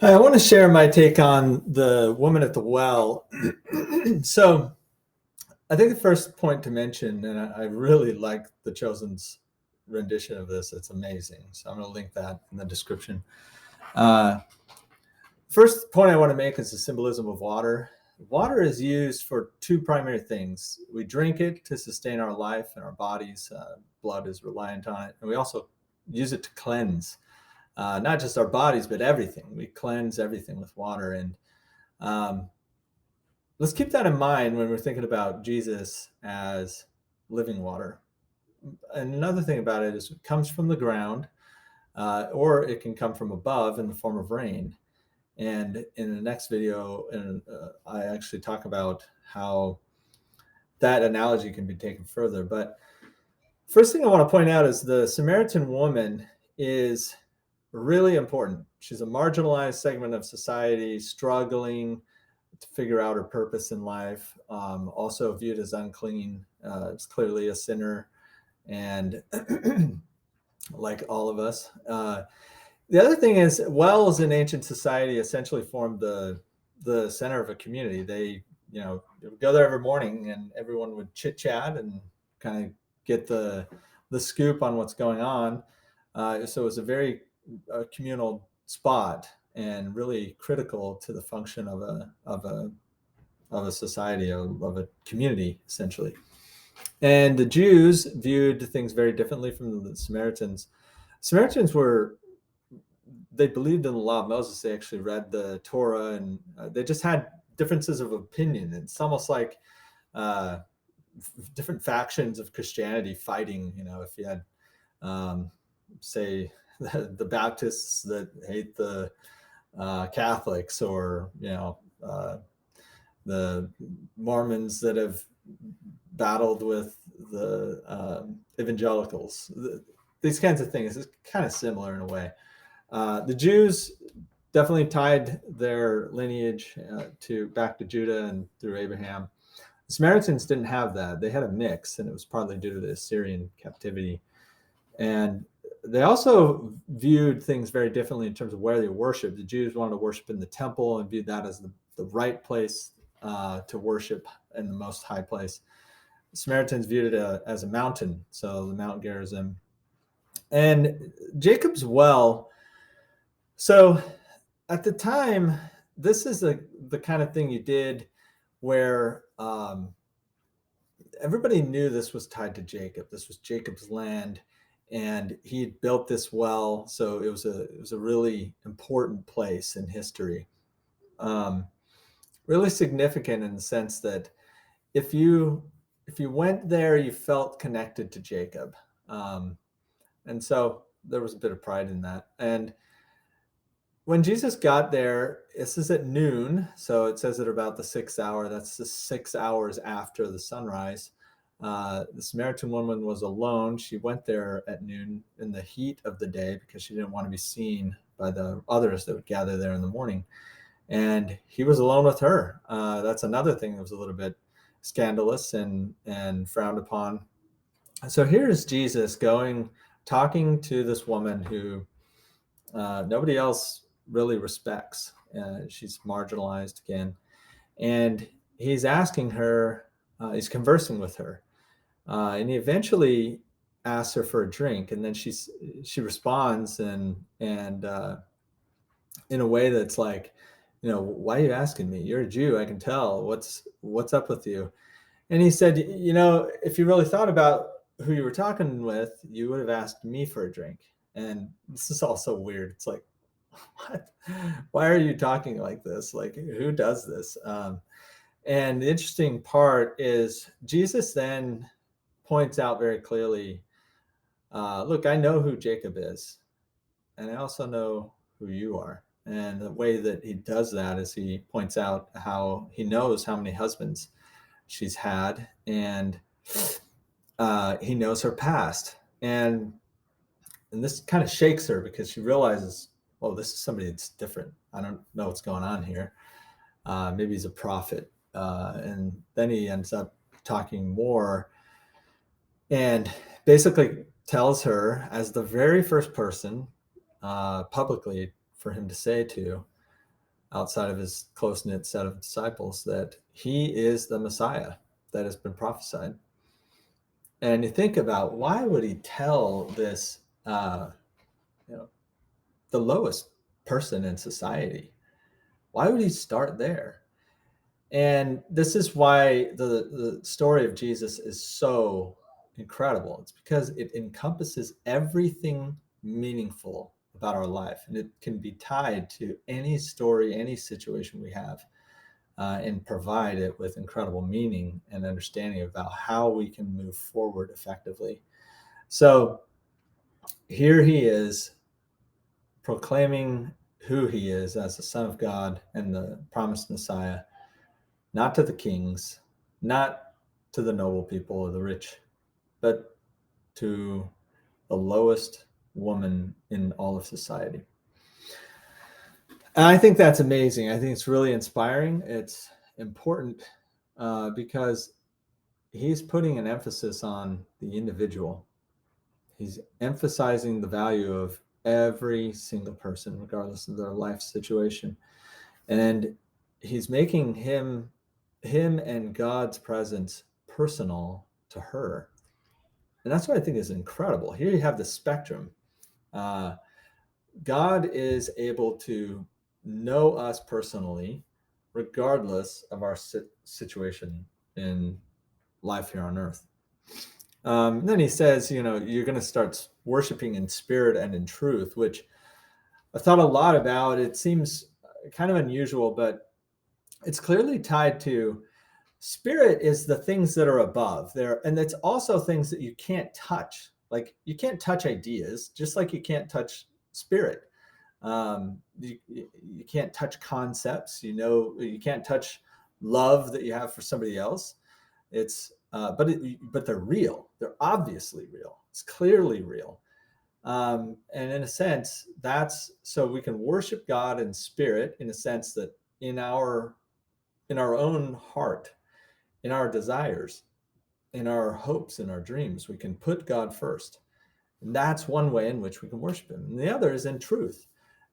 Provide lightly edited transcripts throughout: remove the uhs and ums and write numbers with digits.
I want to share my take on the woman at the well. So, I think the first point to mention, and I really like the Chosen's rendition of this, it's amazing. So, I'm going to link that in the description. Uh, First point I want to make is the symbolism of water. Water is used for two primary things. We drink it to sustain our life and our bodies. Blood is reliant on it. And we also use it to cleanse, not just our bodies, but everything. We cleanse everything with water. And um, let's keep that in mind when we're thinking about Jesus as living water. And another thing about it is it comes from the ground, or it can come from above in the form of rain. And in the next video, I actually talk about how that analogy can be taken further. But first thing I want to point out is the Samaritan woman is really important. She's a marginalized segment of society, struggling to figure out her purpose in life, also viewed as unclean. It's clearly a sinner, and like all of us. The other thing is, wells in ancient society essentially formed the center of a community. They would go there every morning, and everyone would chit chat and kind of get the scoop on what's going on. So it was a very communal spot and really critical to the function of a society, of a community, essentially. And the Jews viewed things very differently from the Samaritans. Samaritans they believed in the law of Moses. They actually read the Torah, and they just had differences of opinion. It's almost like uh, different factions of Christianity fighting. If you had, say, the Baptists that hate the Catholics, or the Mormons that have battled with the evangelicals. These kinds of things. It's kind of similar in a way. The Jews definitely tied their lineage back to Judah and through Abraham. The Samaritans didn't have that. They had a mix, and it was partly due to the Assyrian captivity. And they also viewed things very differently in terms of where they worshiped. The Jews wanted to worship in the temple and viewed that as the right place to worship, in the most high place. The Samaritans viewed it as a mountain, so the Mount Gerizim. And Jacob's well. So at the time, this is the kind of thing you did where everybody knew this was tied to Jacob. This was Jacob's land, and he had built this well. So it was a really important place in history. Really significant in the sense that if you went there, you felt connected to Jacob. And so there was a bit of pride in that. And when Jesus got there, this is at noon. So it says at about the 6th hour. That's the 6 hours after the sunrise. The Samaritan woman was alone. She went there at noon in the heat of the day because she didn't want to be seen by the others that would gather there in the morning. And he was alone with her. That's another thing that was a little bit scandalous and frowned upon. So here's Jesus talking to this woman who nobody else really respects. She's marginalized again. And he's asking her, he's conversing with her. And he eventually asks her for a drink. And then she responds and in a way that's like, why are you asking me? You're a Jew. I can tell. What's up with you? And he said, if you really thought about who you were talking with, you would have asked me for a drink. And this is also weird. It's like, what? Why are you talking like this? Like, who does this? And the interesting part is Jesus then points out very clearly, look, I know who Jacob is, and I also know who you are. And the way that he does that is he points out how he knows how many husbands she's had, and he knows her past. And this kind of shakes her because she realizes, oh, this is somebody that's different. I don't know what's going on here. Maybe he's a prophet. And then he ends up talking more and basically tells her, as the very first person publicly for him to say to, outside of his close-knit set of disciples, that he is the Messiah that has been prophesied. And you think about, why would he tell this, you know, the lowest person in society? Why would he start there? And this is why the story of Jesus is so incredible. It's because it encompasses everything meaningful about our life, and it can be tied to any story, any situation we have, and provide it with incredible meaning and understanding about how we can move forward effectively. So here he is proclaiming who he is as the Son of God and the promised Messiah, not to the kings, not to the noble people or the rich, but to the lowest woman in all of society. And I think that's amazing. I think it's really inspiring. It's important because he's putting an emphasis on the individual. He's emphasizing the value of every single person, regardless of their life situation. And he's making him and God's presence personal to her. And that's what I think is incredible. Here you have the spectrum. God is able to know us personally, regardless of our situation in life here on earth. Then he says, you're going to start worshiping in spirit and in truth, which I've thought a lot about. It seems kind of unusual, but it's clearly tied to spirit is the things that are above there. And it's also things that you can't touch. Like, you can't touch ideas, just like you can't touch spirit. You can't touch concepts, you can't touch love that you have for somebody else. But they're real. They're obviously real. It's clearly real. And in a sense, that's so we can worship God in spirit, in a sense that in our own heart, in our desires, in our hopes, in our dreams, we can put God first. And that's one way in which we can worship him. And the other is in truth.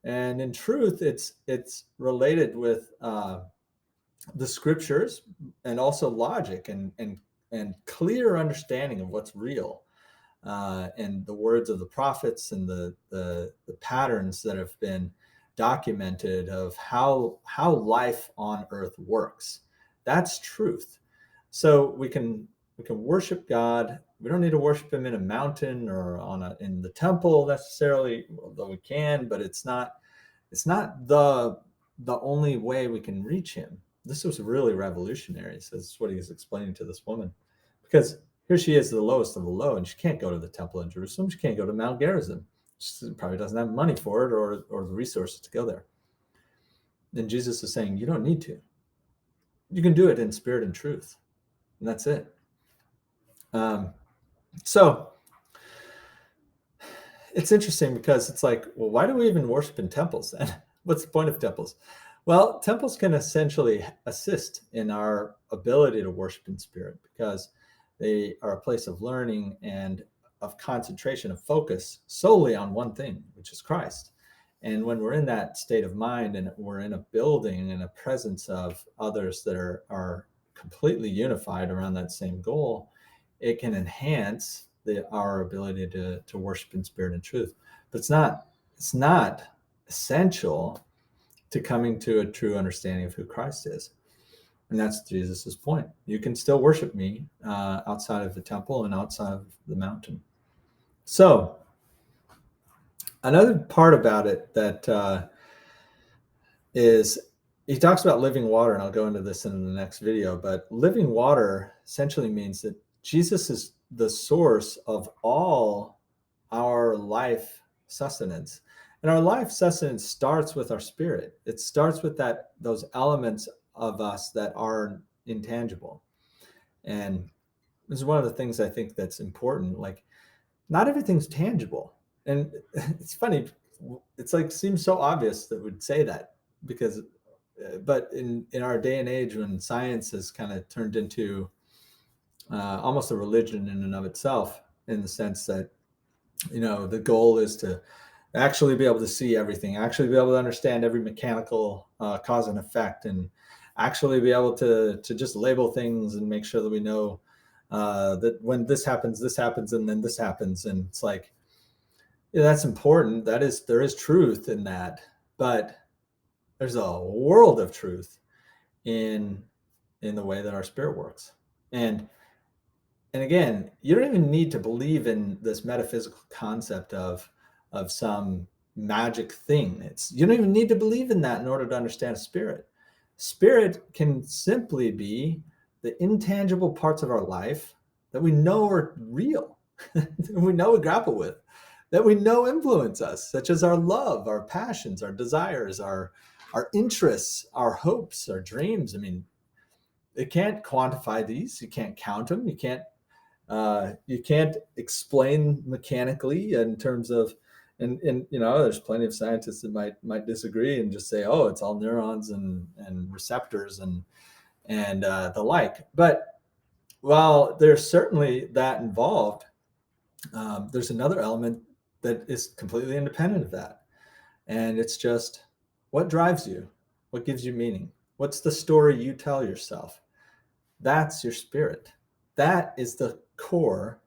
And in truth, it's related with the scriptures, and also logic and clear understanding of what's real, and the words of the prophets and the patterns that have been documented of how life on earth works. That's truth. So we can worship God. We don't need to worship him in a mountain or in the temple necessarily, although we can, but it's not the only way we can reach him. This was really revolutionary. So this is what he was explaining to this woman, because here she is, the lowest of the low, and she can't go to the temple in Jerusalem. She can't go to Mount Gerizim. She probably doesn't have money for it or the resources to go there. And Jesus is saying, you don't need to. You can do it in spirit and truth. And that's it. So it's interesting because it's like, well, why do we even worship in temples then? What's the point of temples? Well, temples can essentially assist in our ability to worship in spirit, because they are a place of learning and of concentration, of focus solely on one thing, which is Christ. And when we're in that state of mind and we're in a building in a presence of others that are completely unified around that same goal, it can enhance our ability to worship in spirit and truth. But it's not essential to coming to a true understanding of who Christ is. And that's Jesus's point. You can still worship me outside of the temple and outside of the mountain. So another part about it that is, he talks about living water, and I'll go into this in the next video, but living water essentially means that Jesus is the source of all our life sustenance. And our life sustenance starts with our spirit. It starts with those elements of us that are intangible. And this is one of the things I think that's important. Like, not everything's tangible. And it's funny, it's like, seems so obvious that we'd say that, because but in our day and age, when science has kind of turned into almost a religion in and of itself, in the sense that the goal is to actually be able to see everything, actually be able to understand every mechanical cause and effect, and actually be able to just label things and make sure that we know that when this happens, and then this happens. And it's like, yeah, that's important. There is truth in that, but there's a world of truth in the way that our spirit works. And again, you don't even need to believe in this metaphysical concept of some magic thing. You don't even need to believe in that in order to understand spirit. Spirit can simply be the intangible parts of our life that we know are real, that we know we grapple with, that we know influence us, such as our love, our passions, our desires, our interests, our hopes, our dreams. I mean, it can't quantify these. You can't count them. You can't explain mechanically in terms of, and there's plenty of scientists that might disagree and just say, oh, it's all neurons and receptors and the like. But while there's certainly that involved, there's another element that is completely independent of that, and it's just what drives you, what gives you meaning, what's the story you tell yourself. That's your spirit. That is the core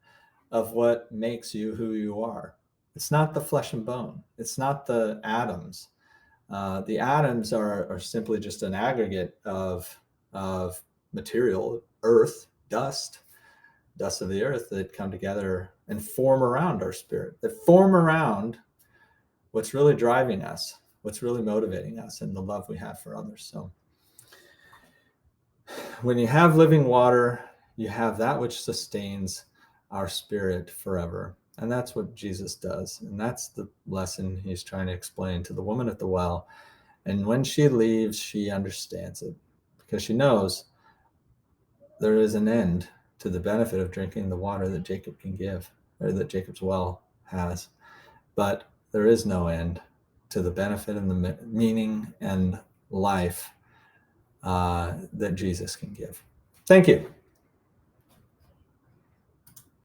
of what makes you who you are. It's not the flesh and bone. It's not the atoms. The atoms are simply just an aggregate of material, earth, dust of the earth that come together and form around our spirit, that form around what's really driving us, what's really motivating us, and the love we have for others. So when you have living water, you have that which sustains our spirit forever. And that's what Jesus does. And that's the lesson he's trying to explain to the woman at the well. And when she leaves, she understands it because she knows there is an end to the benefit of drinking the water that Jacob can give, or that Jacob's well has. But there is no end to the benefit and the meaning and life that Jesus can give. Thank you.